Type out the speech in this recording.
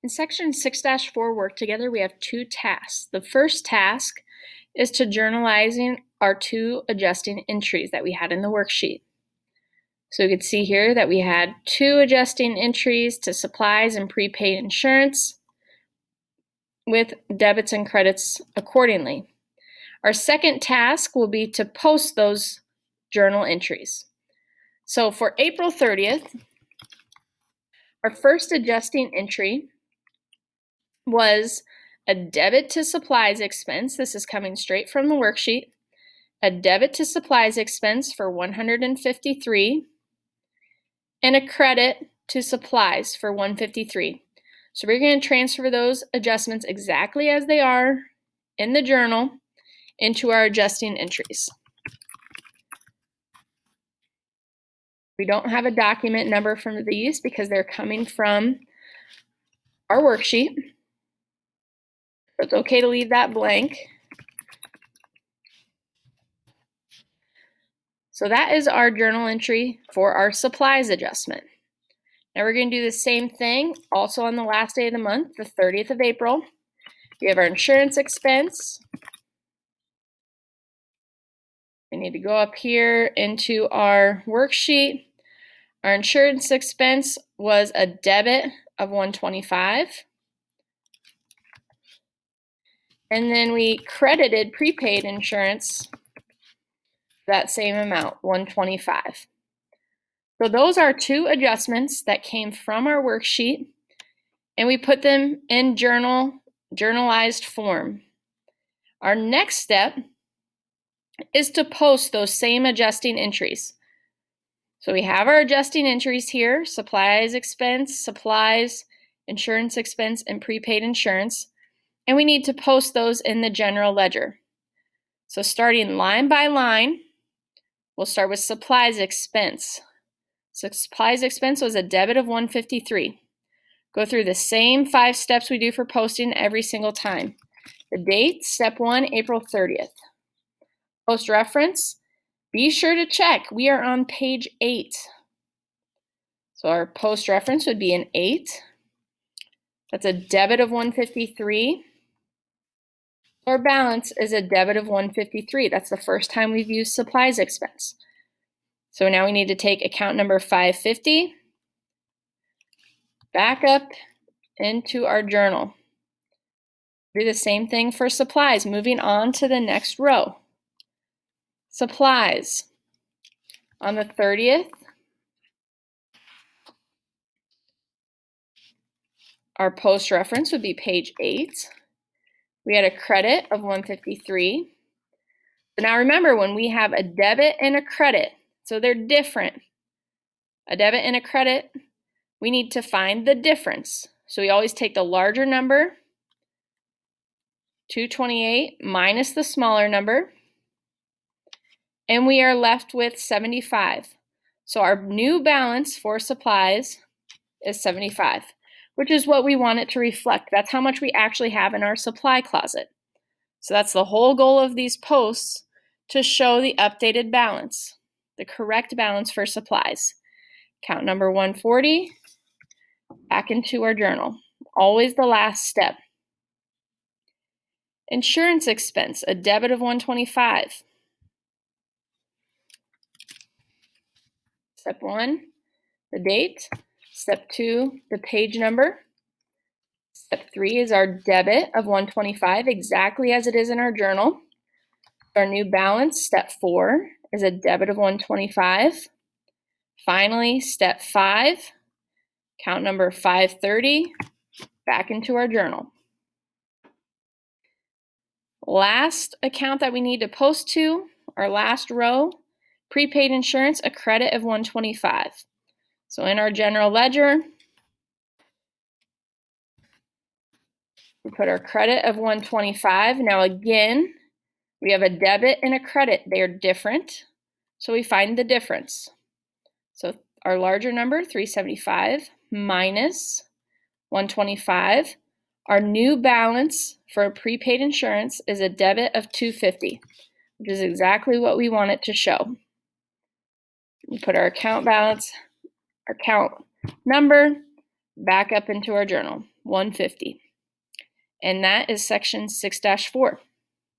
In section 6-4 work together, we have two tasks. The first task is to journalizing our two adjusting entries that we had in the worksheet. So you can see here that we had two adjusting entries to supplies and prepaid insurance with debits and credits accordingly. Our second task will be to post those journal entries. So for April 30th, our first adjusting entry was a debit to supplies expense. This is coming straight from the worksheet. A debit to supplies expense for $153 and a credit to supplies for $153. So we're going to transfer those adjustments exactly as they are in the journal into our adjusting entries. We don't have a document number for these because they're coming from our worksheet. So it's okay to leave that blank. So that is our journal entry for our supplies adjustment. Now we're going to do the same thing also on the last day of the month, the 30th of April. We have our insurance expense. We need to go up here into our worksheet. Our insurance expense was a debit of $125. And then we credited prepaid insurance that same amount, $125. So those are two adjustments that came from our worksheet, and we put them in journalized form. Our next step is to post those same adjusting entries. So we have our adjusting entries here, supplies expense, supplies, insurance expense, and prepaid insurance, and we need to post those in the general ledger. So starting line by line, we'll start with supplies expense. So supplies expense was a debit of $153. Go through the same 5 steps we do for posting every single time. The date, step 1, April 30th. Post reference, be sure to check. We are on page 8. So our post reference would be an 8. That's a debit of $153. Our balance is a debit of $153. That's the first time we've used supplies expense. So now we need to take account number 550, back up into our journal. Do the same thing for supplies, moving on to the next row. Supplies. On the 30th, our post reference would be page 8. We had a credit of $153. So now remember, when we have a debit and a credit, so they're different. A debit and a credit, we need to find the difference. So we always take the larger number, 228, minus the smaller number, and we are left with 75. So our new balance for supplies is 75, which is what we want it to reflect. That's how much we actually have in our supply closet. So that's the whole goal of these posts, to show the updated balance, the correct balance for supplies. Count number 140, back into our journal. Always the last step. Insurance expense, a debit of $125. Step 1, the date. Step 2, the page number. Step 3 is our debit of $125, exactly as it is in our journal. Our new balance, step 4, is a debit of $125. Finally, step 5, count number 530, back into our journal. Last account that we need to post to, our last row, prepaid insurance, a credit of $125. So in our general ledger, we put our credit of $125. Now again, we have a debit and a credit. They are different, so we find the difference. So our larger number, 375, minus 125. Our new balance for prepaid insurance is a debit of $250, which is exactly what we want it to show. We put our account balance, our account number, back up into our journal. 150. And that is section 6-4.